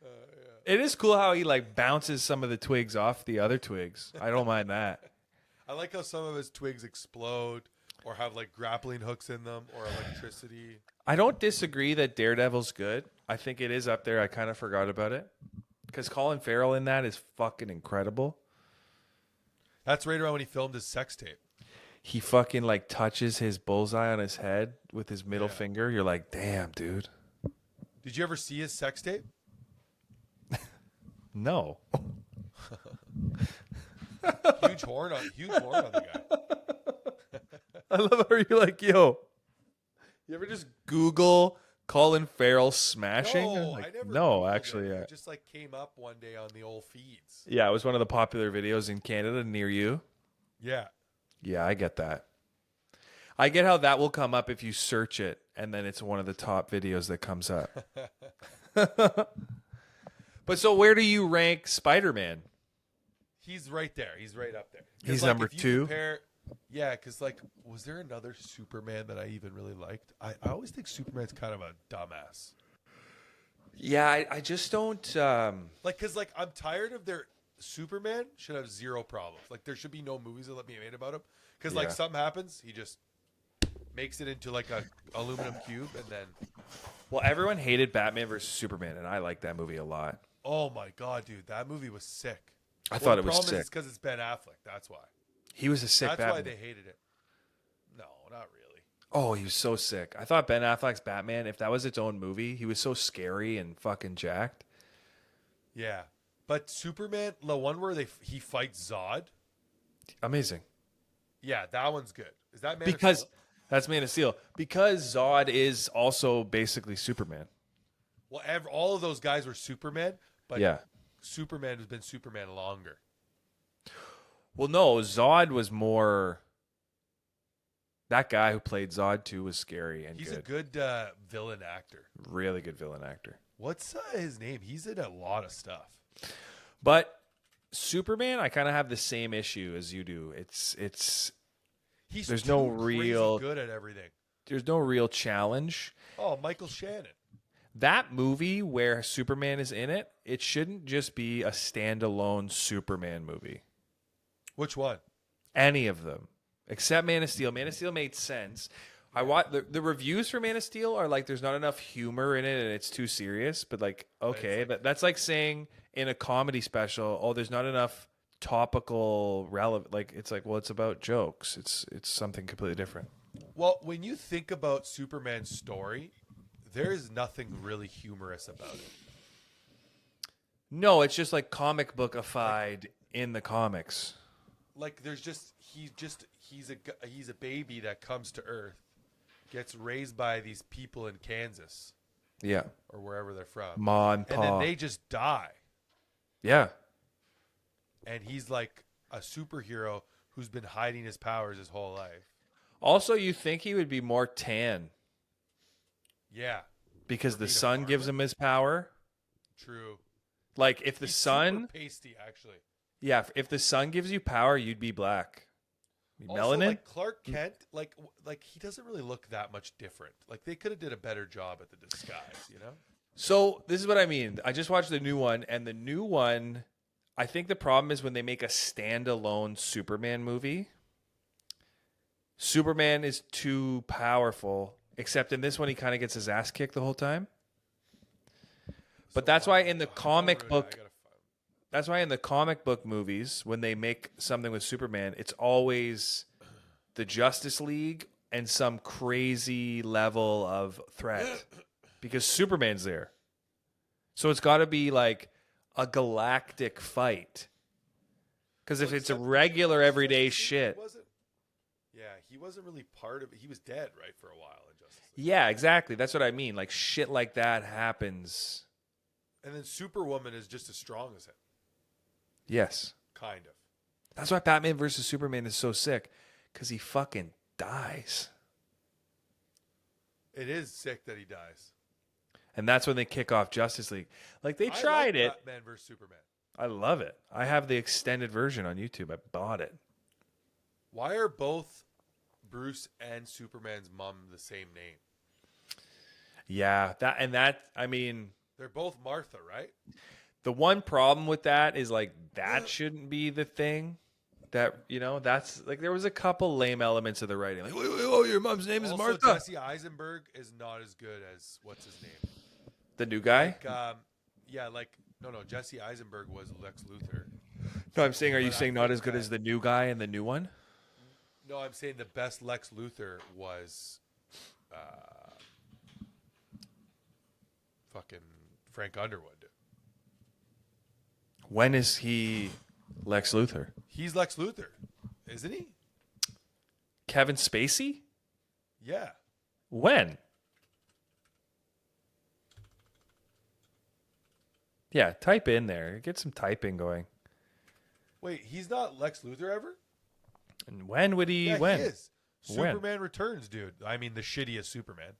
Yeah. It is cool how he like bounces some of the twigs off the other twigs. I don't mind that. I like how some of his twigs explode or have like grappling hooks in them or electricity. I don't disagree that Daredevil's good. I think it is up there. I kind of forgot about it because Colin Farrell in that is fucking incredible. That's right around when he filmed his sex tape. He fucking like touches his bullseye on his head with his middle finger. You're like, damn, dude. Did you ever see his sex tape? No. Huge horn on the guy. I love how you're like, yo. You ever just Google Colin Farrell smashing? No, like, I never. No, Googled actually, it just like came up one day on the old feeds. yeah, it was one of the popular videos in Canada near you. Yeah. Yeah, I get that. I get how that will come up if you search it, and then it's one of the top videos that comes up. But so where do you rank Spider-Man? He's right there. He's right up there. He's like, number if you 2? Compare, yeah, because like, was there another Superman that I even really liked? I always think Superman's kind of a dumbass. Yeah, I just don't... Like, because like I'm tired of their Superman should have zero problems. Like there should be no movies that let me made about him. Because like something happens, he just makes it into like a aluminum cube and then... Well, everyone hated Batman versus Superman, and I like that movie a lot. Oh my God, dude. That movie was sick. I thought it was sick. The problem is sick. because it's Ben Affleck. That's why. He was a sick That's Batman. why they hated it. No, not really. Oh, he was so sick. I thought Ben Affleck's Batman, if that was its own movie, he was so scary and fucking jacked. Yeah. But Superman, the one where he fights Zod. Amazing. Yeah, that one's good. Is that Man Because of Steel? that's Man of Steel. Because Zod is also basically Superman. Well, all of those guys were Superman, but Yeah. Superman has been Superman longer. Well, no, Zod was more. That guy who played Zod too was scary and He's good. a good villain actor. Really good villain actor. What's his name? He's in a lot of stuff. But Superman, I kind of have the same issue as you do. He's there's too no crazy real good at everything. There's no real challenge. Oh, Michael Shannon. That movie where Superman is in it, it shouldn't just be a standalone Superman movie. Which one? Any of them, except Man of Steel. Man of Steel made sense. I watch the reviews for Man of Steel are like there's not enough humor in it and it's too serious. But like, okay, that's like saying in a comedy special, oh, there's not enough topical relevant. Like it's like, well, it's about jokes. It's something completely different. Well, when you think about Superman's story, there is nothing really humorous about it. No, it's just like comic bookified in the comics. Like there's just he's a baby that comes to Earth, gets raised by these people in Kansas, Yeah, or wherever they're from, Ma and Pa. and then they just die, Yeah, and he's like a superhero who's been hiding his powers his whole life. also, you think he would be more tan Yeah, because the being a sun farmer? gives him his power. true. Like if the He's sun, super pasty actually. yeah, if the sun gives you power, you'd be black. Also, Melanin. like Clark Kent, like he doesn't really look that much different. Like they could have did a better job at the disguise, you know? So this is what I mean. I just watched the new one, and the new one, I think the problem is when they make a standalone Superman movie, Superman is too powerful. Except in this one, he kind of gets his ass kicked the whole time. But that's why in the comic book, that's why in the comic book movies, when they make something with Superman, it's always the Justice League and some crazy level of threat because Superman's there. So it's got to be like a galactic fight. Because if it's a regular everyday shit. Yeah, he wasn't really part of it. He was dead, right, for a while in Justice League. Yeah, exactly. That's what I mean. Like shit like that happens. And then Superwoman is just as strong as him. Yes. Kind of. That's why Batman versus Superman is so sick. Because he fucking dies. It is sick that he dies. And that's when they kick off Justice League. Like they tried it. Batman versus Superman. I love it. I have the extended version on YouTube. I bought it. Why are both Bruce and Superman's mom the same name? Yeah, I mean, they're both Martha, right? The one problem with that is like that shouldn't be the thing. That, you know, that's like there was a couple lame elements of the writing. Like, oh, your mom's name is Martha. Jesse Eisenberg is not as good as what's his name? The new guy? No, Jesse Eisenberg was Lex Luthor. No, I'm saying, are you saying not as good as the new guy and the new one? No, I'm saying the best Lex Luthor was fucking Frank Underwood. When is he Lex Luthor? He's Lex Luthor, isn't he? Kevin Spacey? Yeah. When? Yeah, type in there. Get some typing going. Wait, he's not Lex Luthor ever? And when would he? Yeah, when? He is. When? Superman Returns, dude. I mean, the shittiest Superman.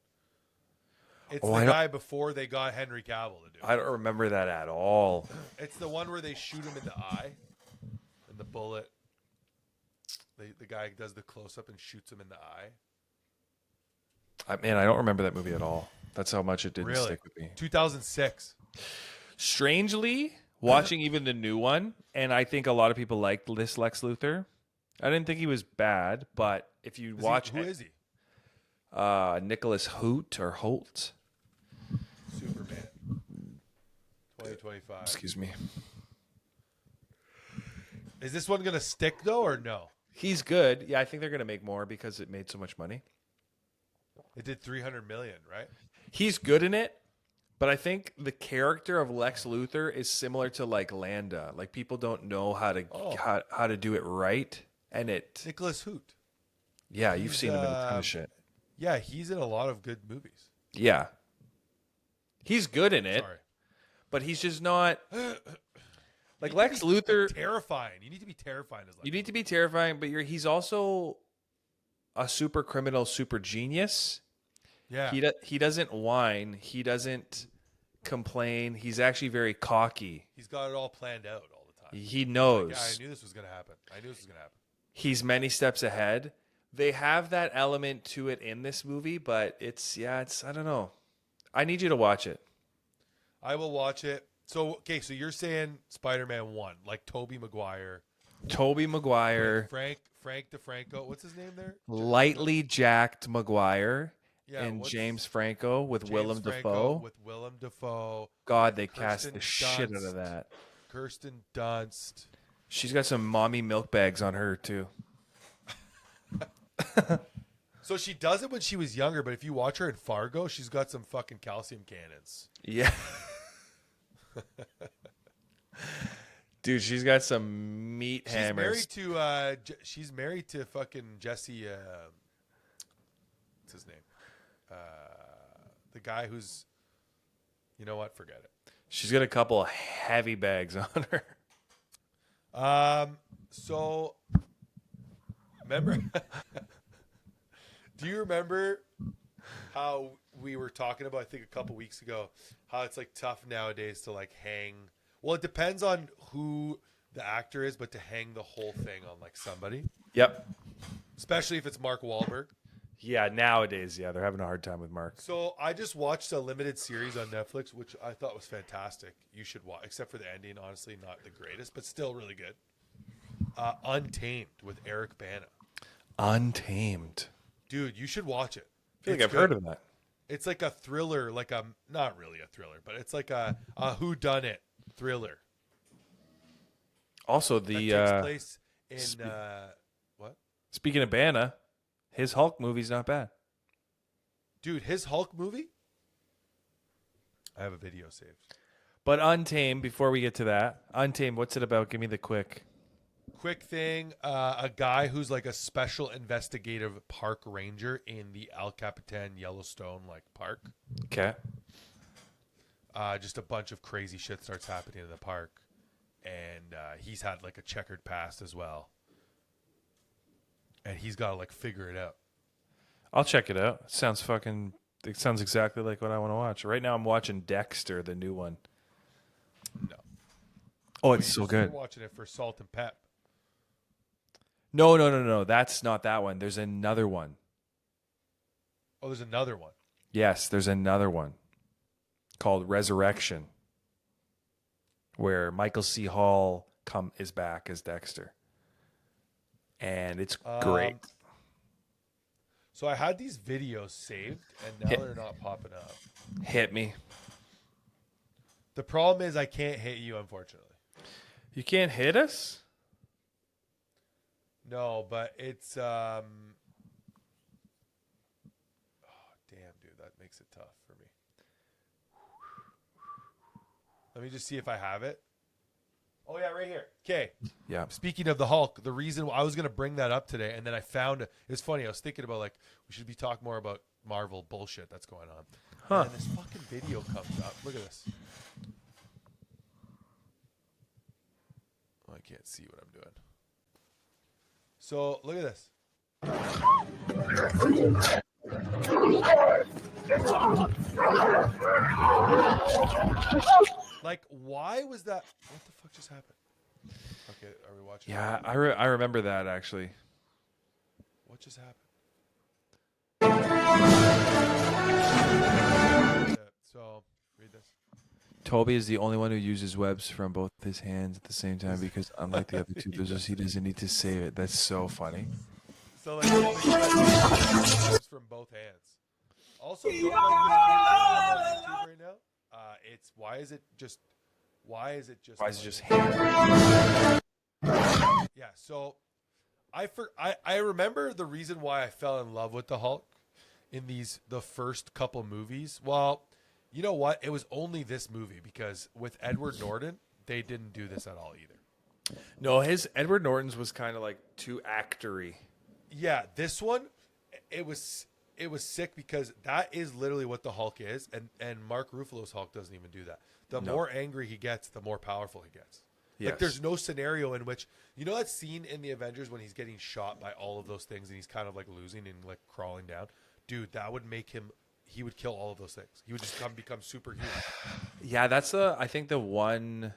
It's Oh, the guy before they got Henry Cavill to do it. I don't remember that at all. It's the one where they shoot him in the eye, and the bullet. The guy does the close up and shoots him in the eye. I don't remember that movie at all. That's how much it didn't stick with me. 2006. Strangely, watching even the new one, and I think a lot of people liked this Lex Luthor. I didn't think he was bad, but if you watch who is he? Nicholas Hoult or Holt. Superman. 2025. Excuse me. Is this one gonna stick though, or no? He's good. Yeah, I think they're gonna make more because it made so much money. It did 300 million, right? He's good in it, but I think the character of Lex Luthor is similar to like Landa. Like people don't know how to do it right, and it. Nicholas Hoult. Yeah, you've seen him in a ton of shit. Yeah, he's in a lot of good movies. Yeah, he's good in it. Sorry. But he's just not like Lex Luthor. Terrifying. You need to be terrifying as Lex. You need to be terrifying, but he's also a super criminal, super genius. Yeah. He doesn't whine. He doesn't complain. He's actually very cocky. He's got it all planned out all the time. He knows. Like, yeah, I knew this was gonna happen. He's many steps ahead. They have that element to it in this movie, but it's I don't know. I need you to watch it. I will watch it. So you're saying Spider-Man 1, like Tobey Maguire. Frank DeFranco. What's his name there? Lightly jacked Maguire. Yeah, and James Franco with Willem Dafoe. God, they cast the shit out of that. Kirsten Dunst. She's got some mommy milk bags on her too. So she does it when she was younger, but if you watch her in Fargo, she's got some fucking calcium cannons. Yeah. Dude, she's got some meat hammers. She's married to fucking Jesse. What's his name? The guy who's. You know what? Forget it. She's got a couple of heavy bags on her. So, remember? Do you remember how we were talking about? I think a couple weeks ago, how it's like tough nowadays to like hang. Well, it depends on who the actor is, but to hang the whole thing on like somebody. Yep. Especially if it's Mark Wahlberg. Yeah, nowadays, they're having a hard time with Mark. So I just watched a limited series on Netflix, which I thought was fantastic. You should watch, except for the ending. Honestly, not the greatest, but still really good. Untamed with Eric Bana. Untamed. Dude, you should watch it. I feel like I've heard of that. It's like a thriller, like a not really a thriller, but it's like a whodunit thriller. Also, That the takes place in what? speaking of Banna, his Hulk movie's not bad. Dude, his Hulk movie? I have a video saved. But Untamed, before we get to that, Untamed, what's it about? Give me the quick thing. A guy who's like a special investigative park ranger in the El Capitan Yellowstone park. Okay. Just a bunch of crazy shit starts happening in the park, and he's had like a checkered past as well, and he's got to like figure it out. I'll check it out. It sounds exactly like what I want to watch. Right now I'm watching Dexter, the new one. No. Oh, it's so good. You're watching it for Salt and Pep. No. That's not that one. There's another one. Oh, there's another one. Yes, there's another one called Resurrection, where Michael C. Hall is back as Dexter, and it's great. So I had these videos saved, and now they're not popping up. Hit me. The problem is I can't hit you, unfortunately. You can't hit us? No, but it's oh damn, dude, that makes it tough for me. Let me just see if I have it. Oh yeah, right here. Okay. Yeah. Speaking of the Hulk, the reason I was gonna bring that up today, and then I found it's funny. I was thinking about like we should be talking more about Marvel bullshit that's going on. Huh. And then this fucking video comes up. Look at this. Oh, I can't see what I'm doing. So look at this. Like, why was that? What the fuck just happened? Okay, are we watching? Yeah, I remember that actually. What just happened? So, read this. Toby is the only one who uses webs from both his hands at the same time because, unlike the other two losers, he doesn't need to save it. That's so funny. So, like, it's from both hands. Also, don't like this video on YouTube right now. It's why is it just hand? Yeah, so I remember the reason why I fell in love with the Hulk in the first couple movies. Well, you know what? It was only this movie because with Edward Norton, they didn't do this at all either. No, his Edward Norton's was kind of like too actory. Yeah, this one, it was sick because that is literally what the Hulk is, and Mark Ruffalo's Hulk doesn't even do that. The more angry he gets, the more powerful he gets. Yes. Like, there's no scenario in which, you know that scene in the Avengers when he's getting shot by all of those things and he's kind of like losing and like crawling down? Dude, that would make him, he would kill all of those things. He would just become superhuman. Yeah, that's I think the one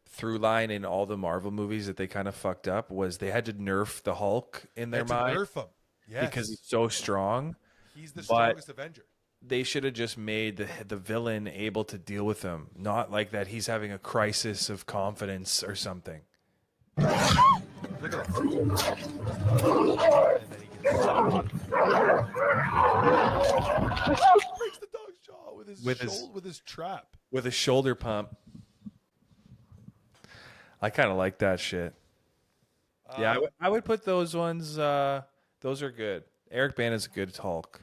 through line in all the Marvel movies that they kind of fucked up was they had to nerf the Hulk in their mind. Nerf him. Yes. Because he's so strong. He's the strongest Avenger. They should have just made the villain able to deal with him, not like that he's having a crisis of confidence or something. Look at that. And then he gets breaks the dog's jaw with his trap. With a shoulder pump. I kind of like that shit. Yeah, I would put those ones. Those are good. Eric Bana's a good Hulk.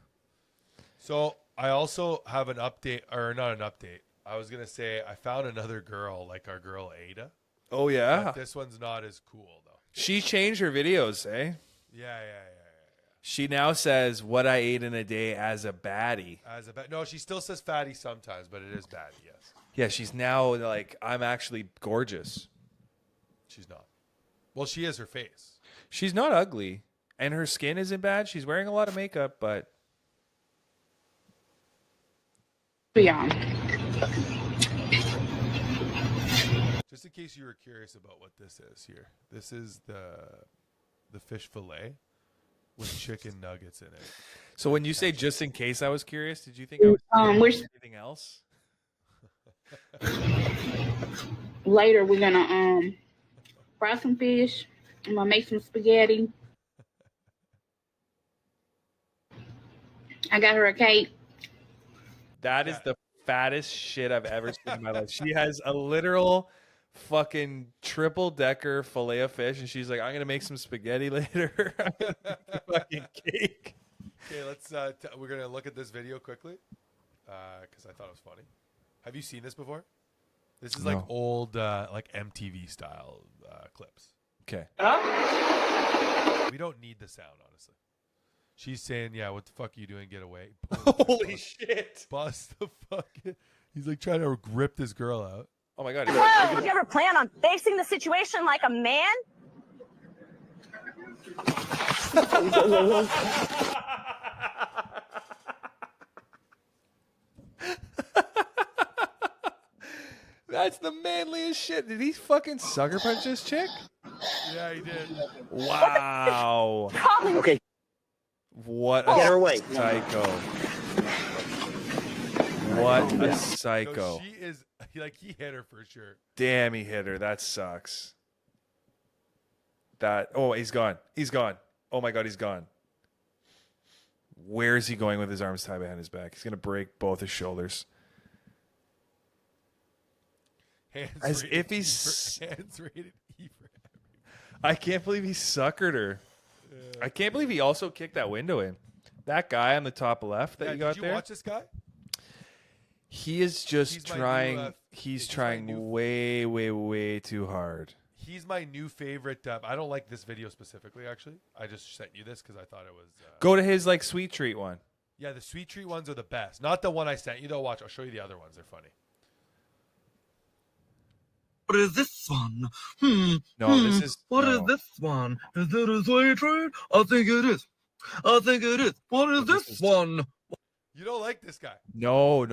So I also have an update, or not an update. I was gonna say I found another girl, like our girl Ada. Oh yeah. But this one's not as cool though. She changed her videos, eh? Yeah. She now says what I ate in a day as a baddie. No, she still says fatty sometimes, but it is baddie. Yes. Yeah, she's now like I'm actually gorgeous. She's not. Well, she is her face. She's not ugly, and her skin isn't bad. She's wearing a lot of makeup, but. Yeah. Just in case you were curious about what this is here, this is the fish fillet with chicken nuggets in it. So when you say just in case I was curious, did you think I was anything else? Later we're gonna fry some fish. I'm gonna make some spaghetti. I got her a cake. That is the fattest shit I've ever seen in my life. She has a literal fucking triple decker fillet of fish, and she's like, "I'm gonna make some spaghetti later." I'm gonna make a fucking cake. Okay, let's. We're gonna look at this video quickly because I thought it was funny. Have you seen this before? This is like No. old, like MTV style clips. Okay. We don't need the sound, honestly. She's saying, "Yeah, what the fuck are you doing? Get away!" Holy shit! Bust the fucking. He's like trying to rip this girl out. Oh my god! Did you ever plan on facing the situation like a man? That's the manliest shit. Did he fucking sucker punch this chick? Yeah, he did. Wow. Okay. What a Get her away. psycho. What a So psycho. she is like he hit her for sure. Damn, he hit her. That sucks. He's gone. He's gone. Oh my god, he's gone. Where is he going with his arms tied behind his back? He's gonna break both his shoulders. Hands As rated if he's- hands rated E for I can't believe he suckered her. I can't believe he also kicked that window in. That guy on the top left that Yeah, you got did you there. watch this guy? He is just He's my new, trying. He's he's my trying new- way, way, way too hard. He's my new favorite. I don't like this video specifically. Actually, I just sent you this because I thought it was. Go to his like sweet treat one. Yeah, the sweet treat ones are the best. Not the one I sent you though. Watch, I'll show you the other ones. They're funny. What is this one? No, this is What is no. this one? Is it a sweet treat? I think it is. I think it is. What is This this is- one? You don't like this guy? No.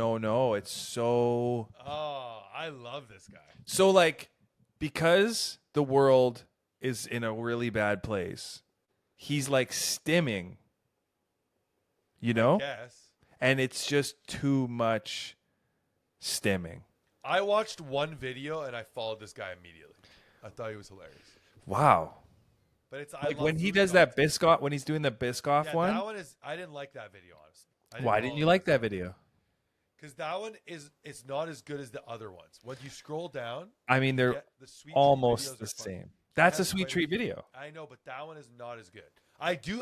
It's so I love this guy. so like because the world is in a really bad place. He's like stimming, you know, Yes. and it's just too much stimming. I watched one video and I followed this guy immediately. I thought he was hilarious. Wow. But it's Like when he does that Biscoff, when he's doing the Biscoff one. That one is. I didn't like that video honestly. Why didn't you like that video? Because that one is. It's not as good as the other ones. When you scroll down, I mean, they're the sweet treat almost videos the are funny. same. That's a That's sweet quite treat video. I know, but that one is not as good. I do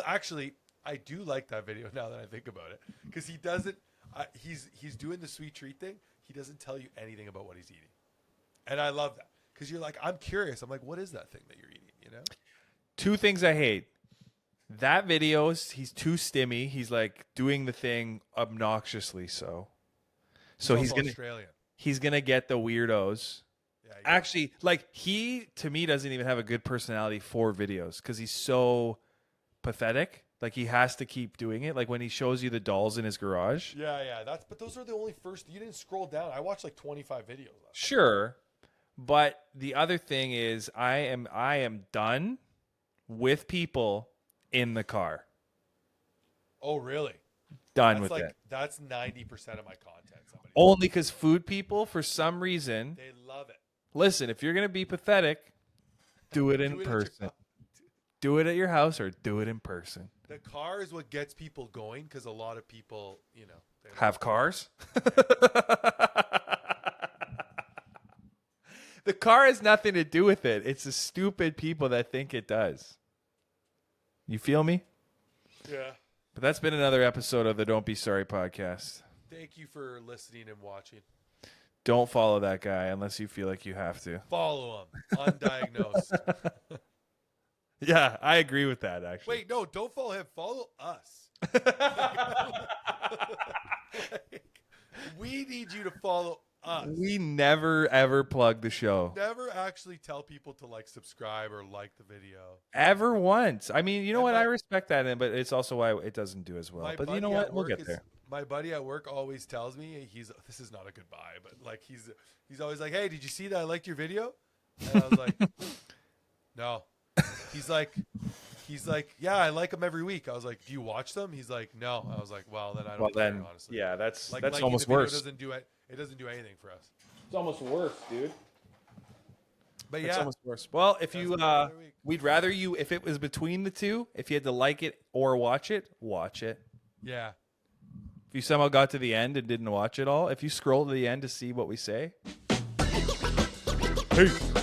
like that video now that I think about it because he doesn't. He's doing the sweet treat thing. He doesn't tell you anything about what he's eating, and I love that because you're like, I'm curious. I'm like, what is that thing that you're eating? You know. Two things I hate. That video, he's too stimmy. He's like doing the thing obnoxiously so. So also Australian. he's gonna get the weirdos. Yeah, Actually, like he to me doesn't even have a good personality for videos because he's so pathetic. Like he has to keep doing it. Like when he shows you the dolls in his garage. Yeah. But those are the only first. You didn't scroll down. I watched like 25 videos. Sure. But the other thing is I am done with people in the car. Oh, really? Done That's with like it. that's 90% of my content. Somebody Only because food people, for some reason, they love it. listen, if you're going to be pathetic, do it Do in it at your person. car. Do it at your house or do it in person. The car is what gets people going because a lot of people, you know, they Have cars? The car has nothing to do with it. It's the stupid people that think it does. You feel me? Yeah. But that's been another episode of the Don't Be Sorry podcast. Thank you for listening and watching. Don't follow that guy unless you feel like you have to. Follow him. Undiagnosed. Yeah, I agree with that, actually. Wait, no, don't follow him. Follow us. Like, we need you to follow us. We never, ever plug the show. Never actually tell people to like subscribe or like the video. Ever once. I mean, you know And what? my- I respect that, but it's also why it doesn't do as well. My But you buddy know at what? We'll work get there. My buddy at work always tells me this is not a goodbye, but like he's always like, "Hey, did you see that I liked your video?" And I was like, "No." He's like, "Yeah, I like them every week." I was like, "Do you watch them?" He's like, "No." I was like, "Well, then I don't Well, care, then, honestly." yeah, that's Like, liking almost the video worse. Doesn't do it. It doesn't do anything for us. It's almost worse, dude. But It's yeah, almost worse. Well, if That's you, another week. we'd rather if it was between the two, if you had to like it or watch it, watch it. yeah. If you somehow got to the end and didn't watch it all, if you scroll to the end to see what we say. Hey.